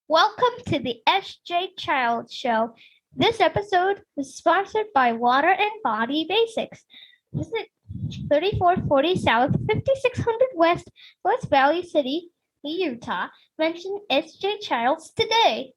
Welcome to the SJ Child Show. This episode is sponsored by Water and Body Basics. Visit 3440 South, 5600 West, West Valley City, Utah. Mention SJ Childs today.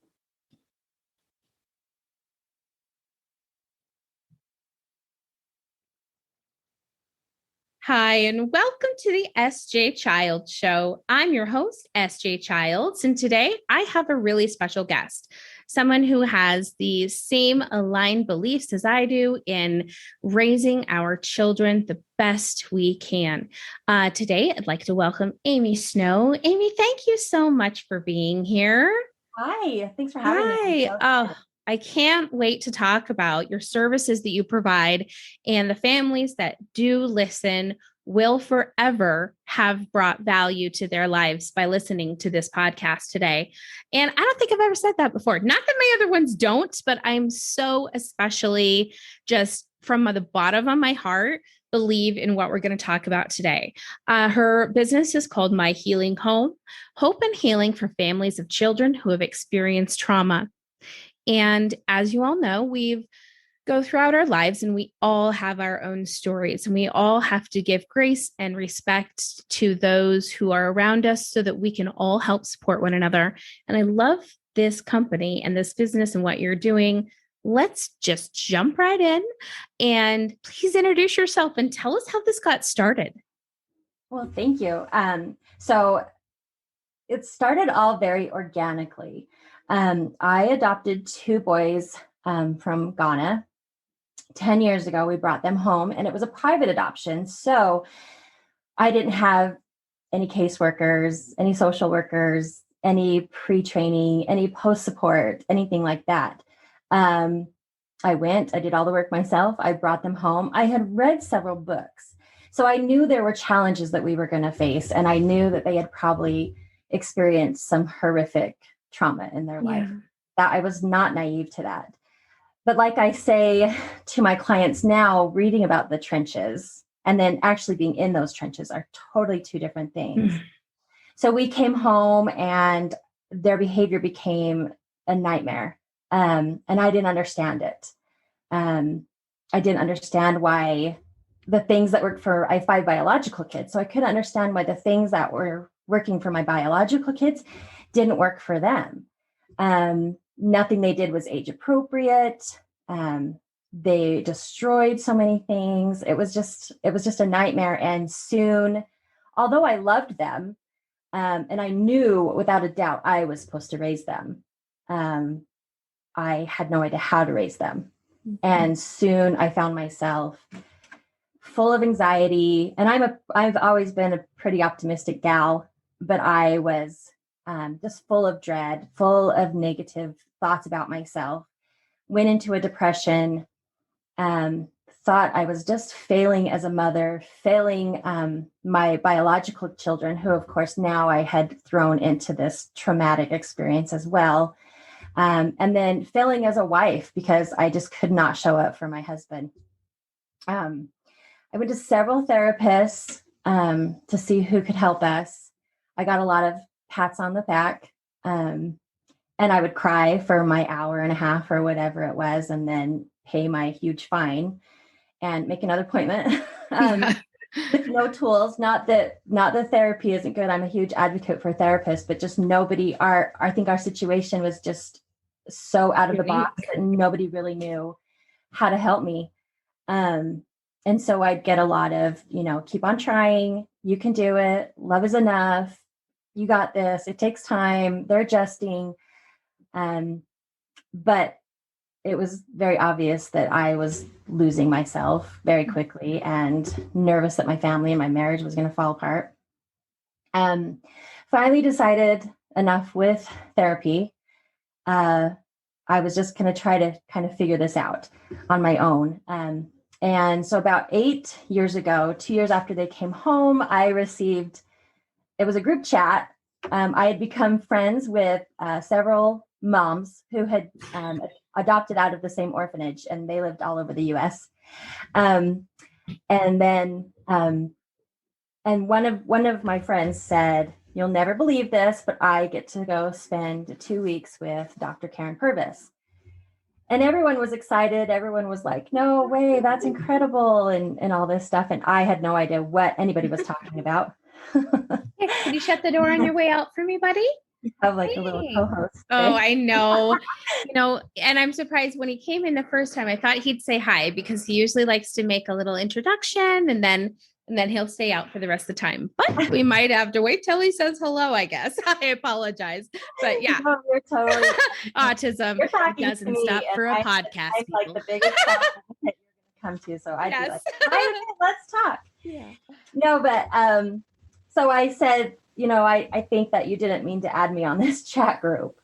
Hi, and welcome to the SJ Childs Show. I'm your host, SJ Childs, and today I have a really special guest, someone who has the same aligned beliefs as I do in raising our children the best we can. Today, I'd like to welcome Aimee Snow. Aimee, thank you so much for being here. Hi, thanks for having me. I can't wait to talk about your services that you provide, and the families that do listen will forever have brought value to their lives by listening to this podcast today. And I don't think I've ever said that before. Not that my other ones don't, but I'm so especially just from the bottom of my heart believe in what we're going to talk about today. Her business is called My Healing Home, Hope and Healing for Families of Children who have experienced trauma. And as you all know, we go throughout our lives and we all have our own stories, and we all have to give grace and respect to those who are around us so that we can all help support one another. And I love this company and this business and what you're doing. Let's just jump right in, and please introduce yourself and tell us how this got started. Well, thank you. So it started all very organically. I adopted two boys from Ghana. 10 years ago, we brought them home, and it was a private adoption. So I didn't have any caseworkers, any social workers, any pre-training, any post-support, anything like that. I did all the work myself. I brought them home. I had read several books. So I knew there were challenges that we were going to face. And I knew that they had probably experienced some horrific trauma in their life. That I was not naive to that. But like I say to my clients now, reading about the trenches and then actually being in those trenches are totally two different things. So we came home and their behavior became a nightmare. And I didn't understand it. I didn't understand why the things that worked for, I have 5 biological kids. So I couldn't understand why the things that were working for my biological kids didn't work for them. Nothing they did was age appropriate. They destroyed so many things. It was just a nightmare. And soon, although I loved them, and I knew without a doubt I was supposed to raise them, I had no idea how to raise them. Mm-hmm. And soon I found myself full of anxiety. And I've always been a pretty optimistic gal, but I was just full of dread, full of negative thoughts about myself, went into a depression, thought I was just failing as a mother, failing my biological children, who, of course, now I had thrown into this traumatic experience as well. And then failing as a wife because I just could not show up for my husband. I went to several therapists to see who could help us. I got a lot of pats on the back, and I would cry for my hour and a half or whatever it was, and then pay my huge fine and make another appointment with no tools. Not that therapy isn't good. I'm a huge advocate for therapists, but just nobody. I think our situation was just so out of the box that nobody really knew how to help me. And so I'd get a lot of, keep on trying. You can do it. Love is enough. You got this. It takes time. They're adjusting. But it was very obvious that I was losing myself very quickly and nervous that my family and my marriage was going to fall apart. Finally decided enough with therapy. I was just going to try to kind of figure this out on my own. And so about 8 years ago, 2 years after they came home, it was a group chat. I had become friends with several moms who had adopted out of the same orphanage, and they lived all over the U.S. And one of my friends said, you'll never believe this, but I get to go spend 2 weeks with Dr. Karen Purvis. And everyone was excited. Everyone was like, no way, that's incredible. And all this stuff. And I had no idea what anybody was talking about. Can you shut the door on your way out for me, buddy? You have like a little co-host. Oh, I know. And I'm surprised when he came in the first time, I thought he'd say hi because he usually likes to make a little introduction and then he'll stay out for the rest of the time. But we might have to wait till he says hello, I guess. I apologize. But yeah, no, you're totally autism doesn't stop for a podcast. I'm like the biggest that you're going to come to. So I'd be like, hi, let's talk. Yeah. No, but so I said, I think that you didn't mean to add me on this chat group.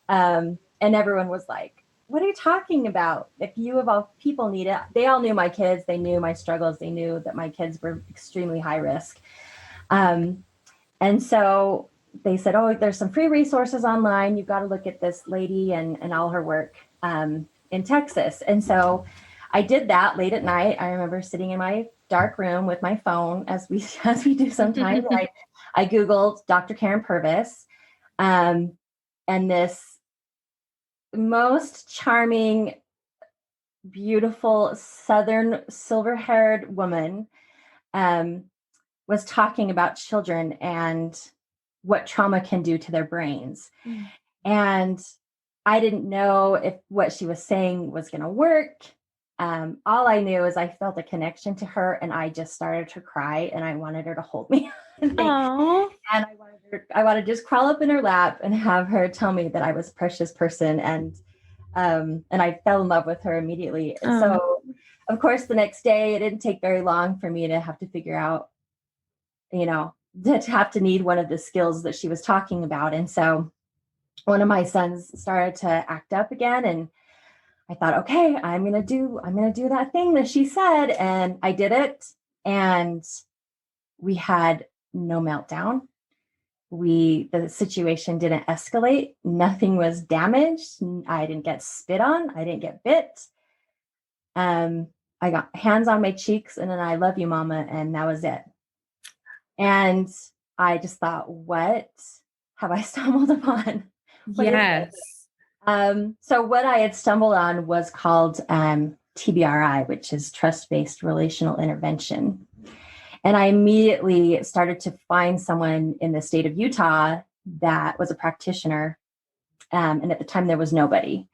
And everyone was like, what are you talking about? If you of all people need it, they all knew my kids. They knew my struggles. They knew that my kids were extremely high risk. And so they said, oh, there's some free resources online. You've got to look at this lady and all her work in Texas. And so I did that late at night. I remember sitting in my dark room with my phone as we do sometimes. I Googled Dr. Karen Purvis, and this most charming, beautiful Southern silver-haired woman was talking about children and what trauma can do to their brains. Mm. And I didn't know if what she was saying was going to work. All I knew is I felt a connection to her and I just started to cry and I wanted her to hold me. And I wanted to just crawl up in her lap and have her tell me that I was a precious person. And I fell in love with her immediately. So of course, the next day, it didn't take very long for me to have to figure out, to have to need one of the skills that she was talking about. And so one of my sons started to act up again, and I thought, okay, I'm going to do that thing that she said. And I did it. And we had no meltdown. The situation didn't escalate. Nothing was damaged. I didn't get spit on. I didn't get bit. I got hands on my cheeks and then I love you, mama. And that was it. And I just thought, what have I stumbled upon? Yes. So what I had stumbled on was called TBRI, which is Trust-Based-Relational-Intervention. And I immediately started to find someone in the state of Utah that was a practitioner. And at the time there was nobody.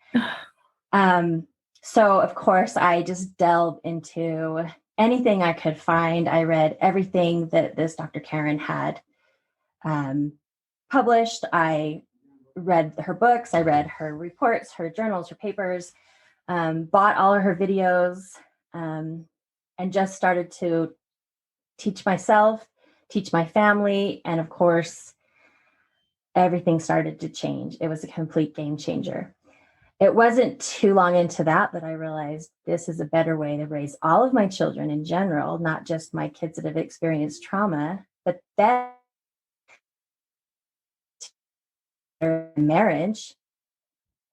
So of course I just delved into anything I could find. I read everything that this Dr. Karen had published. I read her books. I read her reports, her journals, her papers, bought all of her videos, and just started to teach myself, teach my family. And of course, everything started to change. It was a complete game changer. It wasn't too long into that I realized this is a better way to raise all of my children in general, not just my kids that have experienced trauma, but that marriage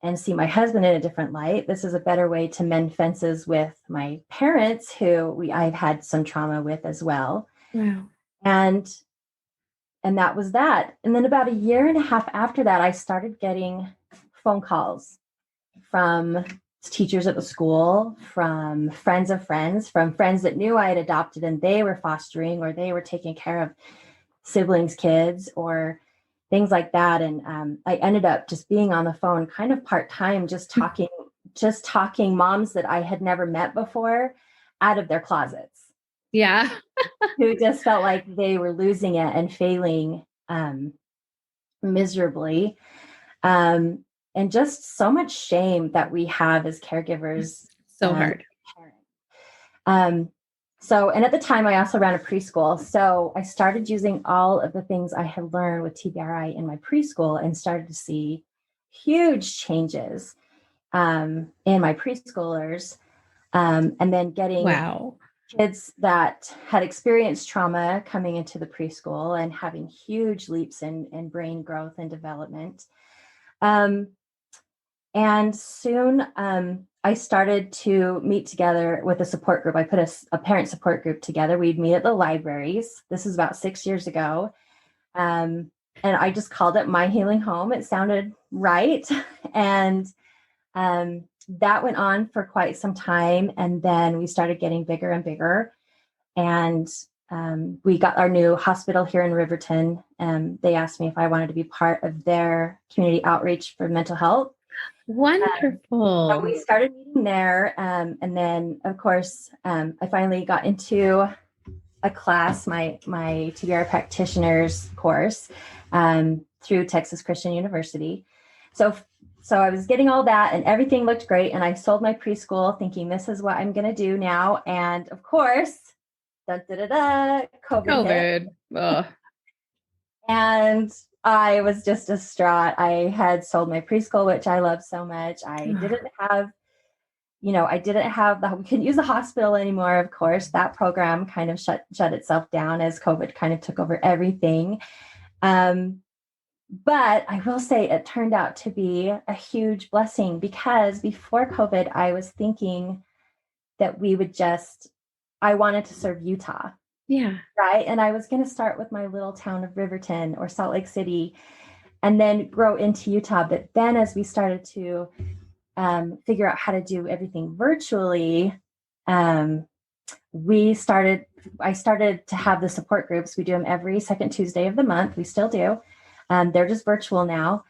and see my husband in a different light. This is a better way to mend fences with my parents who I've had some trauma with as well. Wow. And that was that. And then about a year and a half after that, I started getting phone calls from teachers at the school, from friends of friends, from friends that knew I had adopted and they were fostering or they were taking care of siblings' kids or things like that. And I ended up just being on the phone kind of part-time, just talking moms that I had never met before out of their closets. Yeah. Who just felt like they were losing it and failing miserably. And just so much shame that we have as caregivers. So hard. And at the time I also ran a preschool. So I started using all of the things I had learned with TBRI in my preschool and started to see huge changes in my preschoolers. And then getting kids that had experienced trauma coming into the preschool and having huge leaps in brain growth and development. And soon I started to meet together with a support group. I put a parent support group together. We'd meet at the libraries. This is about 6 years ago. And and I just called it My Healing Home. It sounded right. And that went on for quite some time. And then we started getting bigger and bigger. And we got our new hospital here in Riverton. They asked me if I wanted to be part of their community outreach for mental health. Wonderful. So we started meeting there. And then, of course, I finally got into a class, my TBRI practitioners course through Texas Christian University. So I was getting all that and everything looked great. And I sold my preschool thinking this is what I'm going to do now. And of course, COVID hit. Ugh. And I was just distraught. I had sold my preschool, which I love so much. I didn't have we couldn't use the hospital anymore. Of course, that program kind of shut itself down as COVID kind of took over everything. But I will say it turned out to be a huge blessing, because before COVID, I was thinking that I wanted to serve Utah. Yeah. Right. And I was going to start with my little town of Riverton or Salt Lake City and then grow into Utah. But then as we started to figure out how to do everything virtually, I started to have the support groups. We do them every second Tuesday of the month. We still do. They're just virtual now.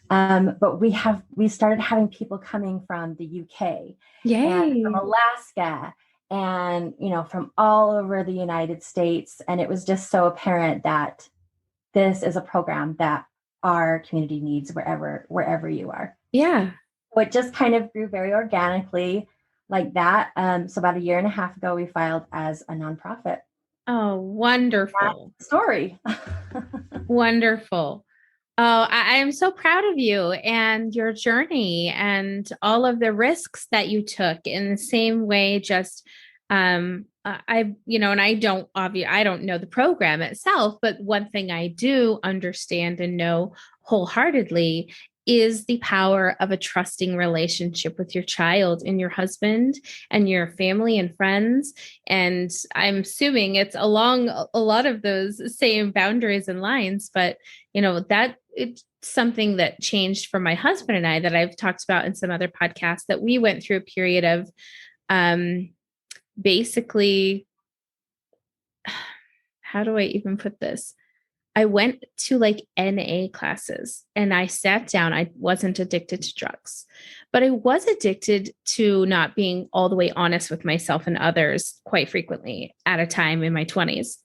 But we started having people coming from the UK, and from Alaska, and, from all over the United States. And it was just so apparent that this is a program that our community needs wherever you are. Yeah. So it just kind of grew very organically like that. So about 1.5 years ago, we filed as a nonprofit. Oh, wonderful. That's the story. Wonderful. Oh, I am so proud of you and your journey and all of the risks that you took in the same way. Just, and I don't know the program itself, but one thing I do understand and know wholeheartedly is the power of a trusting relationship with your child and your husband and your family and friends. And I'm assuming it's along a lot of those same boundaries and lines, but that it's something that changed for my husband and I that I've talked about in some other podcasts, that we went through a period of basically, how do I even put this? I went to like NA classes and I sat down. I wasn't addicted to drugs, but I was addicted to not being all the way honest with myself and others quite frequently at a time in my 20s.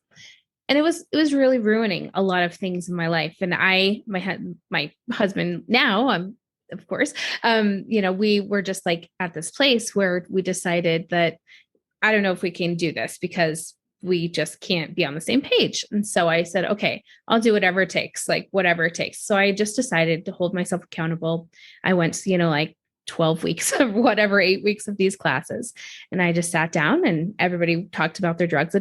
And it was really ruining a lot of things in my life. And my husband now, of course, we were just like at this place where we decided that I don't know if we can do this because we just can't be on the same page. And so I said, okay, I'll do whatever it takes, like whatever it takes. So I just decided to hold myself accountable. I went to, like 12 weeks of whatever, 8 weeks of these classes. And I just sat down and everybody talked about their drug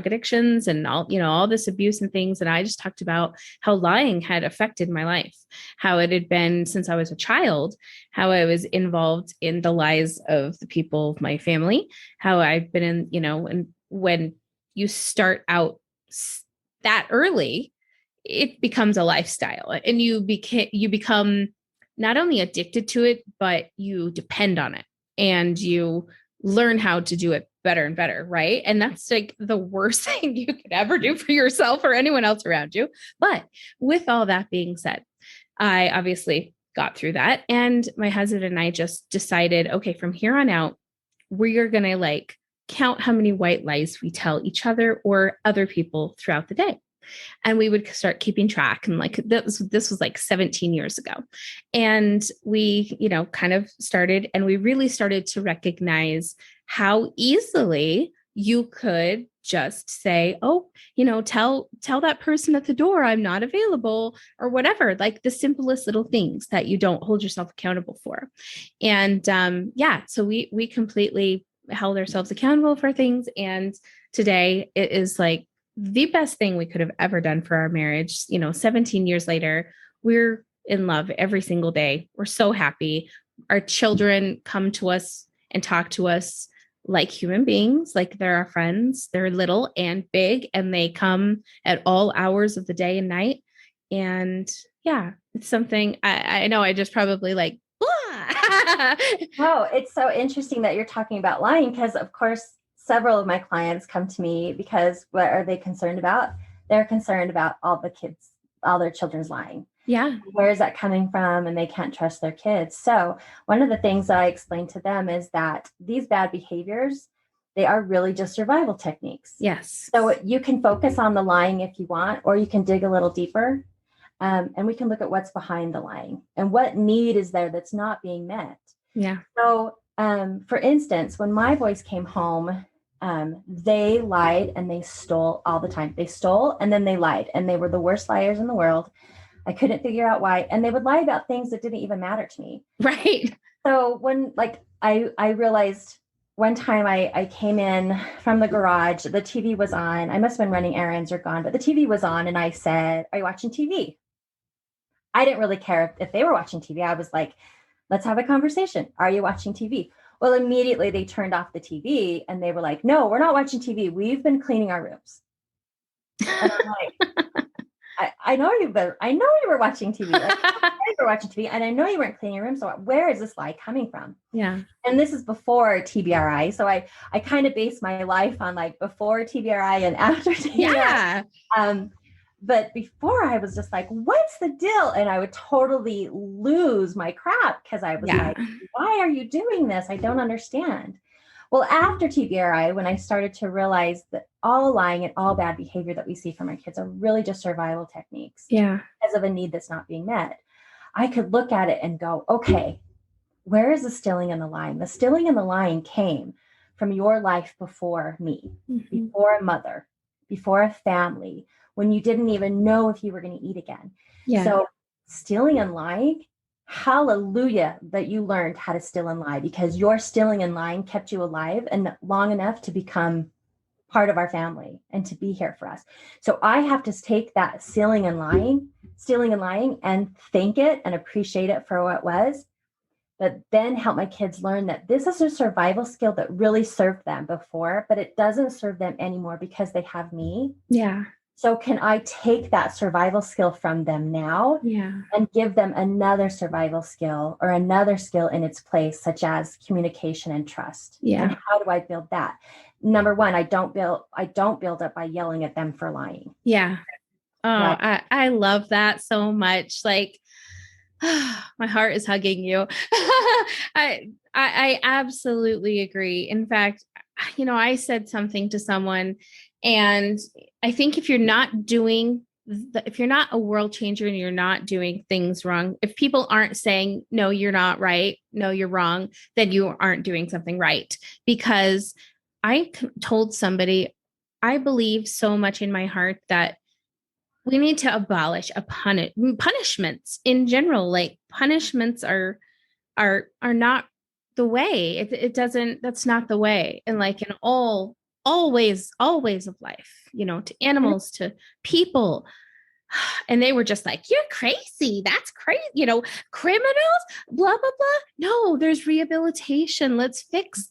addictions and all this abuse and things. And I just talked about how lying had affected my life, how it had been since I was a child, how I was involved in the lies of the people of my family, how I've been in, and when you start out that early, it becomes a lifestyle and you become not only addicted to it, but you depend on it and you learn how to do it better and better. Right. And that's like the worst thing you could ever do for yourself or anyone else around you. But with all that being said, I obviously got through that. And my husband and I just decided, okay, from here on out, we are going to count how many white lies we tell each other or other people throughout the day. And we would start keeping track. And this was like 17 years ago. And we, kind of started, and we really started to recognize how easily you could just say, oh, tell that person at the door, I'm not available or whatever, like the simplest little things that you don't hold yourself accountable for. And so we completely held ourselves accountable for things. And today it is like the best thing we could have ever done for our marriage. 17 years later, we're in love every single day. We're so happy. Our children come to us and talk to us like human beings, like they're our friends. They're little and big, and they come at all hours of the day and night. And yeah, it's something I know I just probably like, Oh, it's so interesting that you're talking about lying because, of course, several of my clients come to me because what are they concerned about? They're concerned about all their children's lying. Yeah. Where is that coming from? And they can't trust their kids. So one of the things that I explain to them is that these bad behaviors, they are really just survival techniques. Yes. So you can focus on the lying if you want, or you can dig a little deeper. And we can look at what's behind the lying and what need is there that's not being met. Yeah. So, for instance, when my boys came home, they lied and they stole all the time. They stole and then they lied, and they were the worst liars in the world. I couldn't figure out why. And they would lie about things that didn't even matter to me. Right. So when I realized one time I came in from the garage, the TV was on. I must have been running errands or gone, but the TV was on. And I said, "Are you watching TV?" I didn't really care if they were watching TV. I was like, "Let's have a conversation. Are you watching TV?" Well, immediately they turned off the TV and they were like, "No, we're not watching TV. We've been cleaning our rooms." And I'm like, I know you were watching TV. Like, you were watching TV, and I know you weren't cleaning your room. So where is this lie coming from? Yeah. And this is before TBRI. So I kind of base my life on like before TBRI and after TBRI. Yeah. But before I was just like, "What's the deal?" And I would totally lose my crap because I was like, "Why are you doing this? I don't understand." Well, after TBRI, when I started to realize that all lying and all bad behavior that we see from our kids are really just survival techniques Yeah. because of a need that's not being met, I could look at it and go, okay, where is the stealing and the lying? The stealing and the lying came from your life before me, before a mother, before a family, when you didn't even know if you were going to eat again. Yeah. So stealing and lying, hallelujah that you learned how to steal and lie, because your stealing and lying kept you alive and long enough to become part of our family and to be here for us. So I have to take that stealing and lying and thank it and appreciate it for what it was, but then help my kids learn that this is a survival skill that really served them before, but it doesn't serve them anymore because they have me. Yeah. So can I take that survival skill from them now and give them another survival skill or another skill in its place, such as communication and trust? Yeah. And how do I build that? Number one, I don't build up by yelling at them for lying. Yeah. Oh, I love that so much. Like, my heart is hugging you. I absolutely agree. In fact, I said something to someone, and I think if you're not a world changer and you're not doing things wrong, if people aren't saying, "No, you're not right. No, you're wrong," then you aren't doing something right. Because I told somebody, I believe so much in my heart that we need to abolish punishments in general. Like, punishments are not the way. It doesn't. That's not the way. And like in all ways of life, to animals, to people. And they were just like, "You're crazy. That's crazy. Criminals, blah, blah, blah." No, there's rehabilitation. Let's fix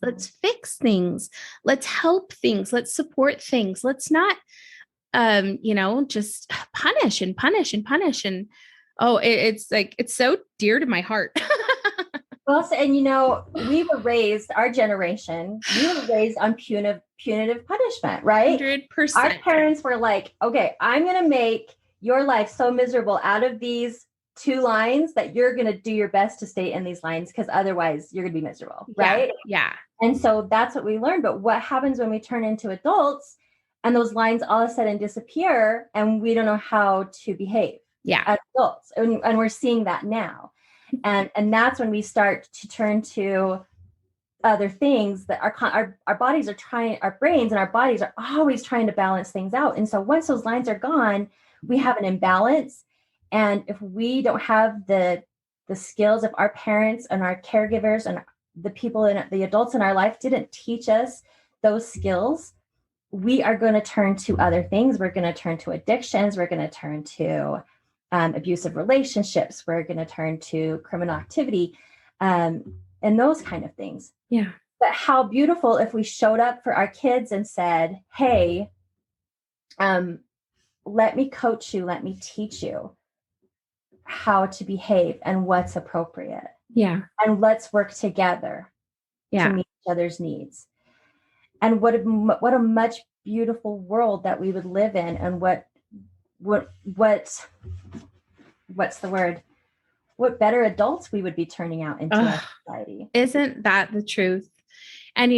things. Let's help things. Let's support things. Let's not, just punish and punish and punish. And it's like, it's so dear to my heart. Well, and our generation, we were raised on punitive punishment, right? 100%. Our parents were like, "Okay, I'm going to make your life so miserable out of these 2 lines that you're going to do your best to stay in these lines, because otherwise you're going to be miserable," right? Yeah. And so that's what we learned. But what happens when we turn into adults and those lines all of a sudden disappear and we don't know how to behave as adults? And we're seeing that now. And that's when we start to turn to other things that our bodies are trying, our brains and our bodies are always trying to balance things out. And so once those lines are gone, we have an imbalance. And if we don't have the skills, if our parents and our caregivers and the people and the adults in our life didn't teach us those skills, we are going to turn to other things. We're going to turn to addictions. We're going to turn to abusive relationships. We're going to turn to criminal activity and those kind of things. Yeah. But how beautiful if we showed up for our kids and said, "Hey, let me coach you. Let me teach you. how to behave and what's appropriate. Yeah. And let's work together to meet each other's needs. And what a much beautiful world that we would live in, and what's the word? What better adults we would be turning out into our society. Isn't that the truth? And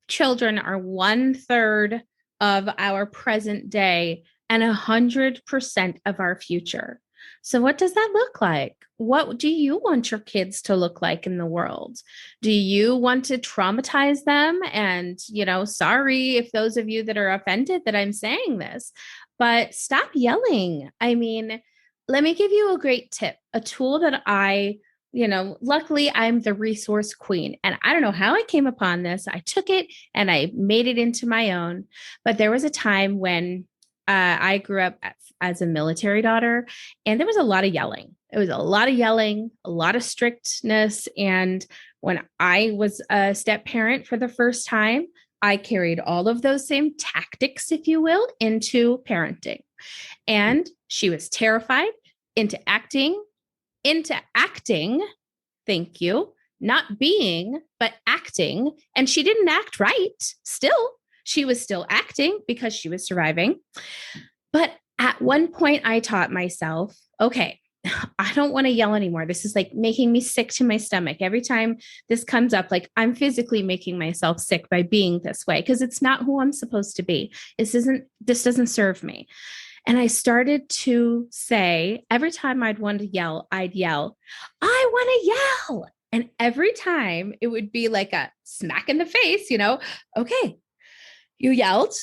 children are 1/3 of our present day and 100% of our future. So what does that look like? What do you want your kids to look like in the world? Do you want to traumatize them? And, sorry if those of you that are offended that I'm saying this, but stop yelling. I mean, let me give you a great tip, a tool that luckily I'm the resource queen, and I don't know how I came upon this. I took it and I made it into my own. But there was a time when I grew up as a military daughter, and there was a lot of yelling. It was a lot of yelling, a lot of strictness. And when I was a step parent for the first time, I carried all of those same tactics, if you will, into parenting. And she was terrified into acting, thank you, not being, but acting. And she didn't act right still. She was still acting because she was surviving. But at one point I taught myself, okay, I don't want to yell anymore. This is like making me sick to my stomach. Every time this comes up, like I'm physically making myself sick by being this way, because it's not who I'm supposed to be. This doesn't serve me. And I started to say, every time I'd want to yell, I'd yell, I want to yell. And every time it would be like a smack in the face, okay, you yelled,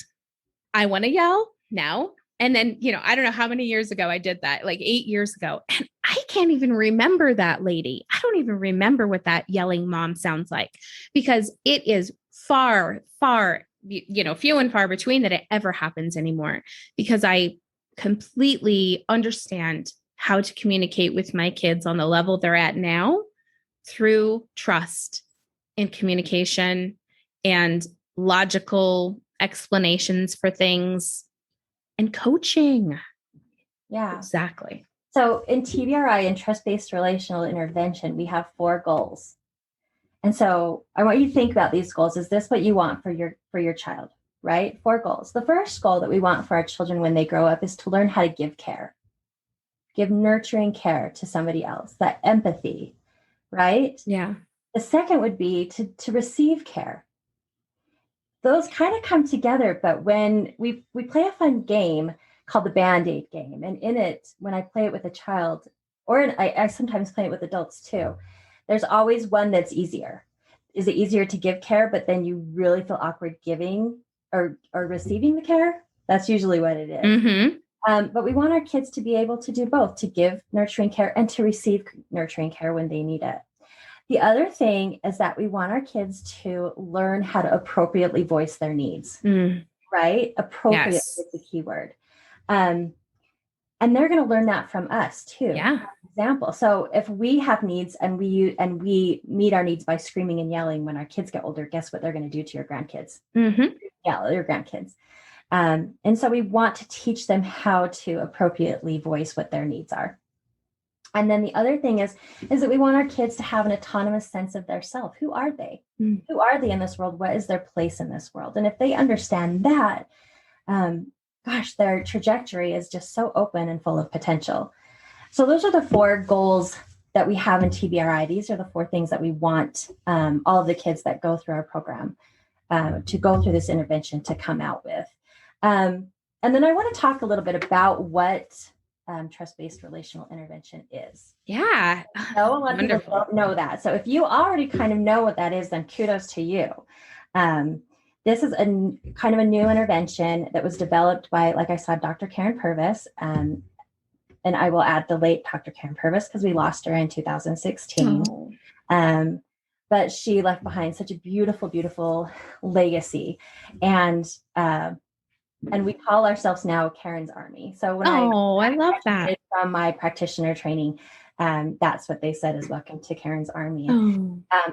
I want to yell now. And then, I don't know how many years ago I did that, like 8 years ago. And I can't even remember that lady. I don't even remember what that yelling mom sounds like, because it is far, far, few and far between that it ever happens anymore, because I completely understand how to communicate with my kids on the level they're at now through trust and communication and logical explanations for things and coaching. Yeah, exactly. So in TBRI and trust-based relational intervention, we have 4 goals. And so I want you to think about these goals. Is this what you want for your child? Right? 4 goals. The first goal that we want for our children when they grow up is to learn how to give care, give nurturing care to somebody else, that empathy, right? Yeah. The second would be to receive care. Those kind of come together, but when we play a fun game called the Band-Aid game, and in it, when I play it with a child, or I sometimes play it with adults too, there's always one that's easier. Is it easier to give care, but then you really feel awkward giving or receiving the care? That's usually what it is. Mm-hmm. But we want our kids to be able to do both, to give nurturing care and to receive nurturing care when they need it. The other thing is that we want our kids to learn how to appropriately voice their needs, right? Appropriate is the key word. And they're going to learn that from us too. Yeah. For example. So if we have needs and we meet our needs by screaming and yelling, when our kids get older, guess what they're going to do to your grandkids? Mm-hmm. Yeah, your grandkids. And so we want to teach them how to appropriately voice what their needs are. And then the other thing is that we want our kids to have an autonomous sense of their self. Who are they? Who are they in this world? What is their place in this world? And if they understand that, their trajectory is just so open and full of potential. So those are the 4 goals that we have in TBRI. These are the 4 things that we want all of the kids that go through our program to go through this intervention to come out with. And then I want to talk a little bit about what trust-based relational intervention is. Yeah. A lot of people don't know that. So if you already kind of know what that is, then kudos to you. This is a kind of a new intervention that was developed by, like I said, Dr. Karen Purvis. And I will add the late Dr. Karen Purvis because we lost her in 2016. Oh. But she left behind such a beautiful, beautiful legacy. And we call ourselves now Karen's Army. So when I love that. From my practitioner training, that's what they said is welcome to Karen's Army.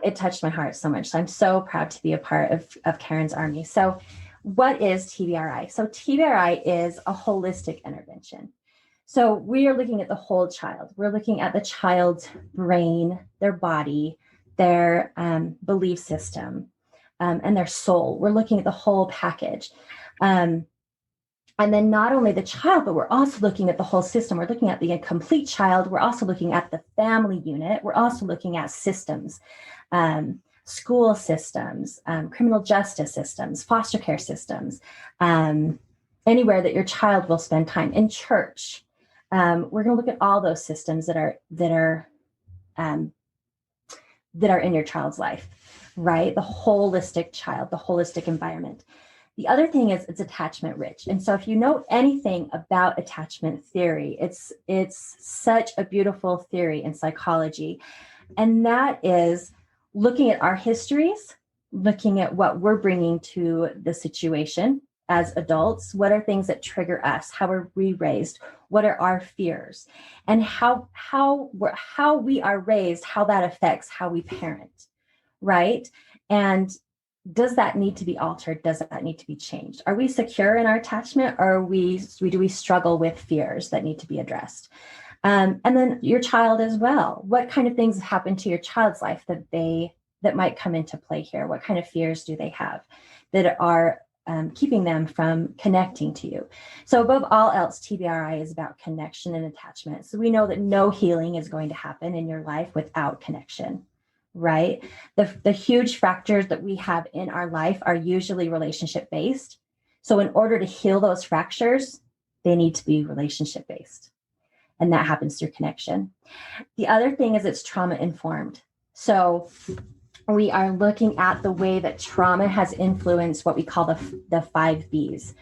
It touched my heart so much. So I'm so proud to be a part of Karen's Army. So what is TBRI? So TBRI is a holistic intervention. So we are looking at the whole child. We're looking at the child's brain, their body, their belief system, and their soul. We're looking at the whole package. And then not only the child, but we're also looking at the whole system. We're looking at the complete child. We're also looking at the family unit. We're also looking at systems, school systems, criminal justice systems, foster care systems, anywhere that your child will spend time in church. We're going to look at all those systems that are in your child's life, right? The holistic child, the holistic environment. The other thing is it's attachment rich. And so if you know anything about attachment theory, it's such a beautiful theory in psychology. And that is looking at our histories, looking at what we're bringing to the situation as adults. What are things that trigger us? How are we raised? What are our fears? And how we are raised, how that affects how we parent, right? And does that need to be altered? Does that need to be changed? Are we secure in our attachment, or do we struggle with fears that need to be addressed? And then your child as well. What kind of things happen to your child's life that might come into play here? What kind of fears do they have that are keeping them from connecting to you? So above all else, TBRI is about connection and attachment. So we know that no healing is going to happen in your life without connection. Right? The huge fractures that we have in our life are usually relationship based. So in order to heal those fractures, they need to be relationship based. And that happens through connection. The other thing is it's trauma informed. So we are looking at the way that trauma has influenced what we call the 5 Bs.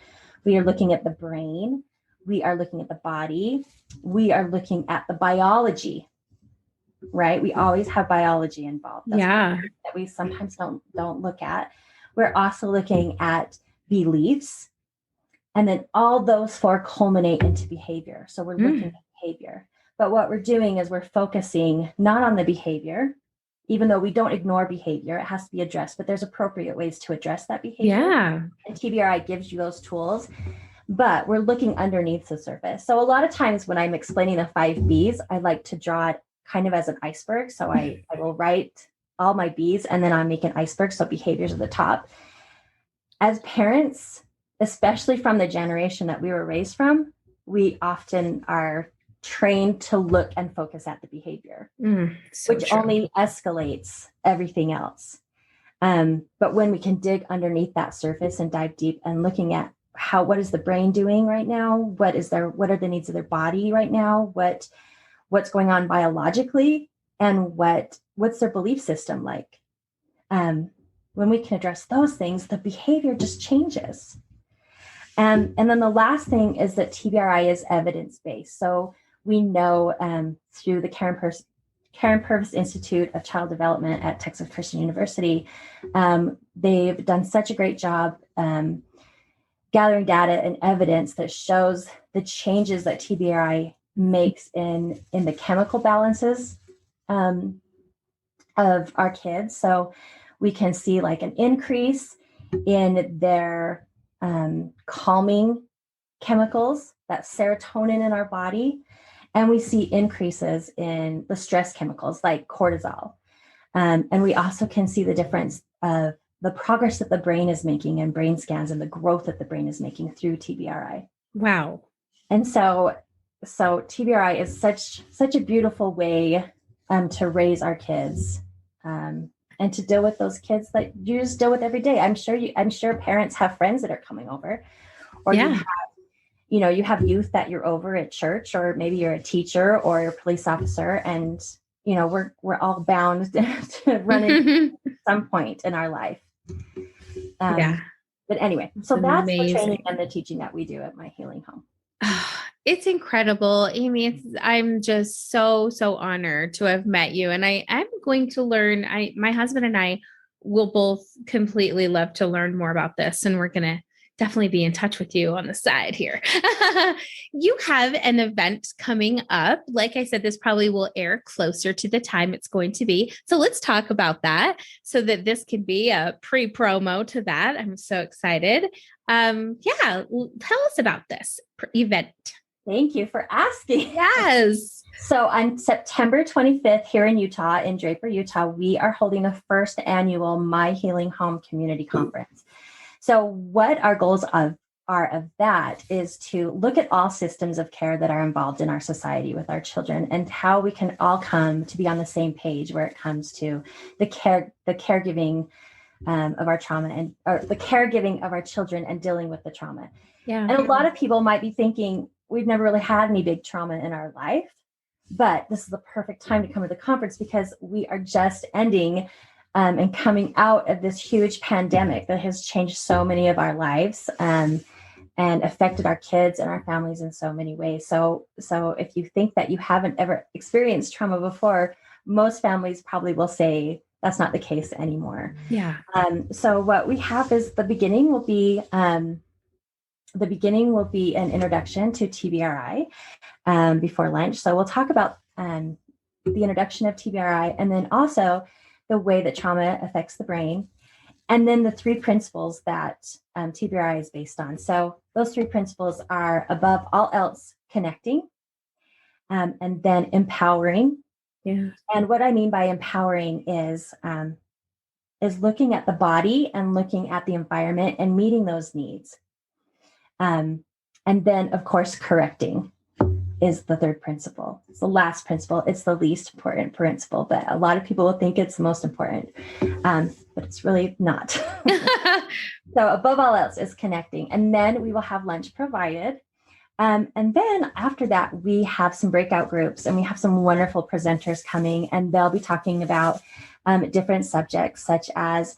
We are looking at the brain. We are looking at the body. We are looking at the biology. Right? We always have biology involved. That's that we sometimes don't look at. We're also looking at beliefs. And then all those 4 culminate into behavior. So we're looking at behavior. But what we're doing is we're focusing not on the behavior, even though we don't ignore behavior, it has to be addressed, but there's appropriate ways to address that behavior. Yeah. And TBRI gives you those tools, but we're looking underneath the surface. So a lot of times when I'm explaining the 5 Bs, I like to draw it kind of as an iceberg. So I will write all my Bs and then I make an iceberg. So behaviors at the top. As parents, especially from the generation that we were raised from, we often are trained to look and focus at the behavior, which only escalates everything else. But when we can dig underneath that surface and dive deep and looking at what is the brain doing right now? What are the needs of their body right now? What's going on biologically, and what's their belief system like? When we can address those things, the behavior just changes. And then the last thing is that TBRI is evidence-based. So we know through the Karen Purvis Institute of Child Development at Texas Christian University, they've done such a great job gathering data and evidence that shows the changes that TBRI makes in the chemical balances of our kids. So we can see like an increase in their calming chemicals, that serotonin in our body. And we see increases in the stress chemicals like cortisol. And we also can see the difference of the progress that the brain is making in brain scans and the growth that the brain is making through TBRI. Wow. And so TBRI is such a beautiful way to raise our kids and to deal with those kids that you just deal with every day. I'm sure parents have friends that are coming over, or you have youth that you're over at church, or maybe you're a teacher or you're a police officer, and we're all bound to run into at some point in our life. But anyway, so that's the training and the teaching that we do at my healing home. It's incredible, Aimee. I'm just so honored to have met you. And I'm going to learn, my husband and I will both completely love to learn more about this. And we're going to definitely be in touch with you on the side here. You have an event coming up. Like I said, this probably will air closer to the time it's going to be. So let's talk about that so that this can be a pre-promo to that. I'm so excited. Tell us about this event. Thank you for asking. Yes. So on September 25th here in Utah, in Draper, Utah, we are holding the first annual My Healing Home Community Conference. So what our goals are of that is to look at all systems of care that are involved in our society with our children and how we can all come to be on the same page where it comes to the caregiving of our trauma or the caregiving of our children and dealing with the trauma. Yeah. And a lot of people might be thinking, we've never really had any big trauma in our life, but this is the perfect time to come to the conference because we are just ending and coming out of this huge pandemic that has changed so many of our lives and affected our kids and our families in so many ways. So if you think that you haven't ever experienced trauma before, most families probably will say that's not the case anymore. Yeah. So what we have is the beginning will be an introduction to TBRI before lunch. So we'll talk about the introduction of TBRI and then also the way that trauma affects the brain. And then the three principles that TBRI is based on. So those three principles are above all else, connecting, and then empowering. Yeah. And what I mean by empowering is looking at the body and looking at the environment and meeting those needs. And then, of course, correcting is the third principle. It's the last principle. It's the least important principle, but a lot of people will think it's the most important, but it's really not. So above all else is connecting. And then we will have lunch provided. And then after that, we have some breakout groups and we have some wonderful presenters coming and they'll be talking about different subjects such as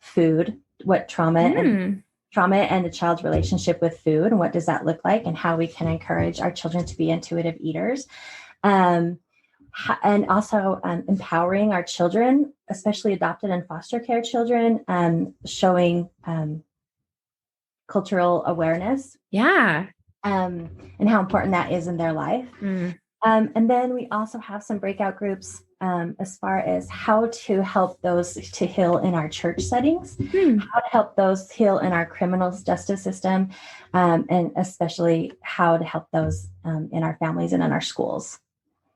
food, what trauma and the child's relationship with food and what does that look like and how we can encourage our children to be intuitive eaters. And also empowering our children, especially adopted and foster care children, showing cultural awareness. Yeah. And how important that is in their life. And then we also have some breakout groups as far as how to help those to heal in our church settings, how to help those heal in our criminal justice system, and especially how to help those in our families and in our schools.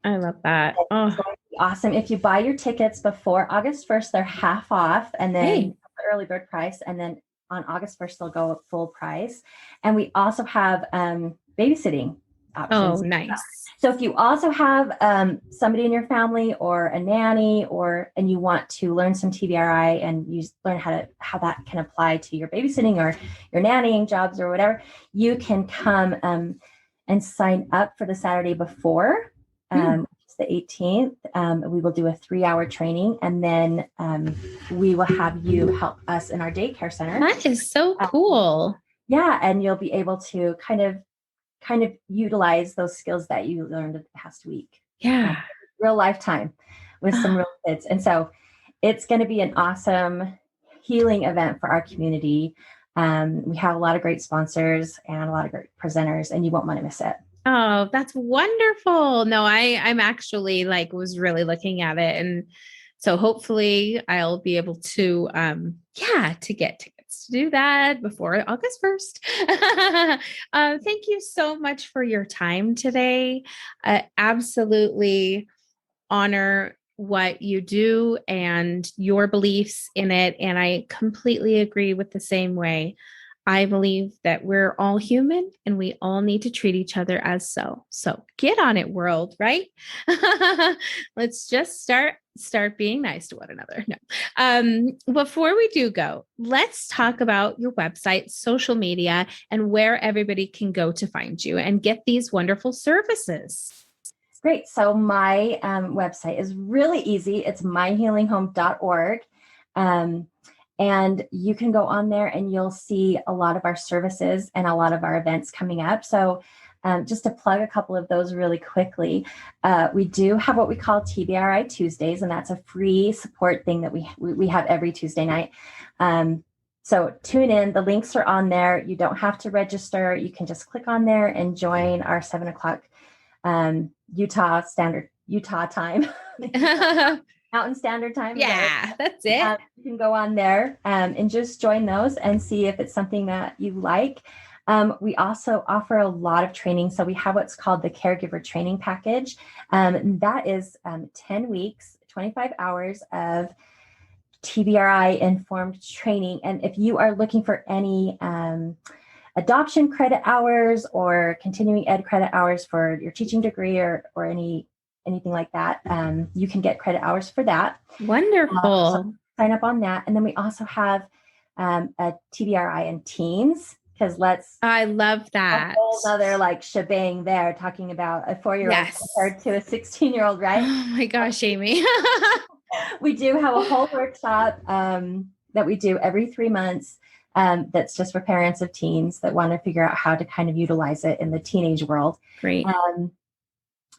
I love that. Oh, awesome. If you buy your tickets before August 1st, they're half off and then the early bird price. And then on August 1st, they'll go at full price. And we also have babysitting options. Oh, nice. So if you also have somebody in your family or a nanny and you want to learn some TBRI and you learn how that can apply to your babysitting or your nannying jobs or whatever, you can come and sign up for the Saturday before. It's the 18th. We will do a 3-hour training and then we will have you help us in our daycare center. That is so cool. Yeah. And you'll be able to kind of utilize those skills that you learned the past week. Yeah. Real lifetime with some real kids. And so it's going to be an awesome healing event for our community. We have a lot of great sponsors and a lot of great presenters and you won't want to miss it. Oh, that's wonderful. No, I'm actually was really looking at it. And so hopefully I'll be able to, to get tickets to do that before August 1st. Thank you so much for your time today. Absolutely honor what you do and your beliefs in it. And I completely agree with the same way. I believe that we're all human and we all need to treat each other as so. So get on it, world, right? Let's just start being nice to one another. No. Before we do go, let's talk about your website, social media, and where everybody can go to find you and get these wonderful services. Great. So my website is really easy. It's myhealinghome.org. And you can go on there and you'll see a lot of our services and a lot of our events coming up. So just to plug a couple of those really quickly, we do have what we call TBRI Tuesdays, and that's a free support thing that we have every Tuesday night. So tune in. The links are on there. You don't have to register. You can just click on there and join our 7:00 Utah time. Mountain Standard Time. Yeah, that's it. You can go on there and just join those and see if it's something that you like. We also offer a lot of training. So we have what's called the Caregiver Training Package. That is 10 weeks, 25 hours of TBRI informed training. And if you are looking for any adoption credit hours or continuing ed credit hours for your teaching degree or anything like that, you can get credit hours for that. Wonderful. So sign up on that. And then we also have a TBRI in teens, because I love that. A whole other like shebang there, talking about a 4-year-old Yes. compared to a 16-year-old, right? Oh my gosh, Aimee. We do have a whole workshop that we do every 3 months. That's just for parents of teens that want to figure out how to kind of utilize it in the teenage world. Great.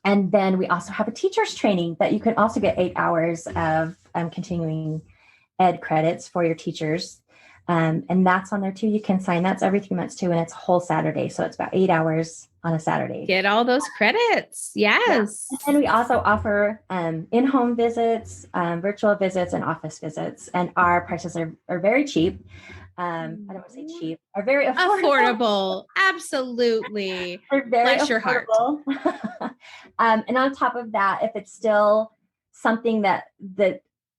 And then we also have a teacher's training that you can also get 8 hours of continuing ed credits for your teachers. And that's on there too. You can sign. That's every 3 months too. And it's a whole Saturday. So it's about 8 hours on a Saturday. Get all those credits. Yes. Yeah. And we also offer in-home visits, virtual visits, and office visits. And our prices are very cheap. I don't want to say cheap, are very affordable. Absolutely. They're very Bless your heart. And on top of that, if it's still something that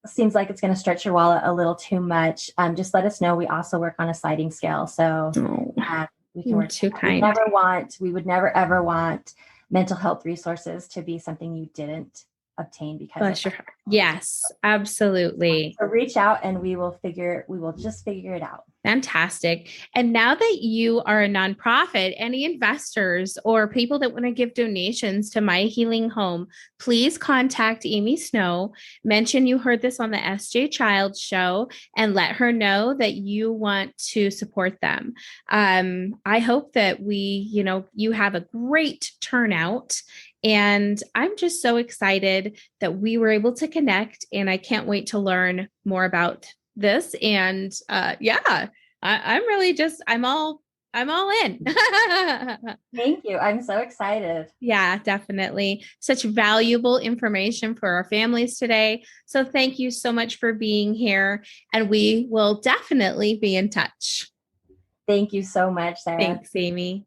seems like it's going to stretch your wallet a little too much, just let us know. We also work on a sliding scale. So we can work. Too kind. We would never ever want mental health resources to be something you didn't obtain because Bless your heart. Yes, absolutely. So reach out and we will just figure it out. Fantastic. And now that you are a nonprofit, any investors or people that want to give donations to My Healing Home, please contact Aimee Snow. Mention you heard this on the SJ Childs show and let her know that you want to support them. I hope that you have a great turnout. And I'm just so excited that we were able to connect, and I can't wait to learn more about this. And I'm really I'm all in. Thank you. I'm so excited. Yeah, definitely. Such valuable information for our families today. So thank you so much for being here, and we will definitely be in touch. Thank you so much, Sarah. Thanks, Aimee.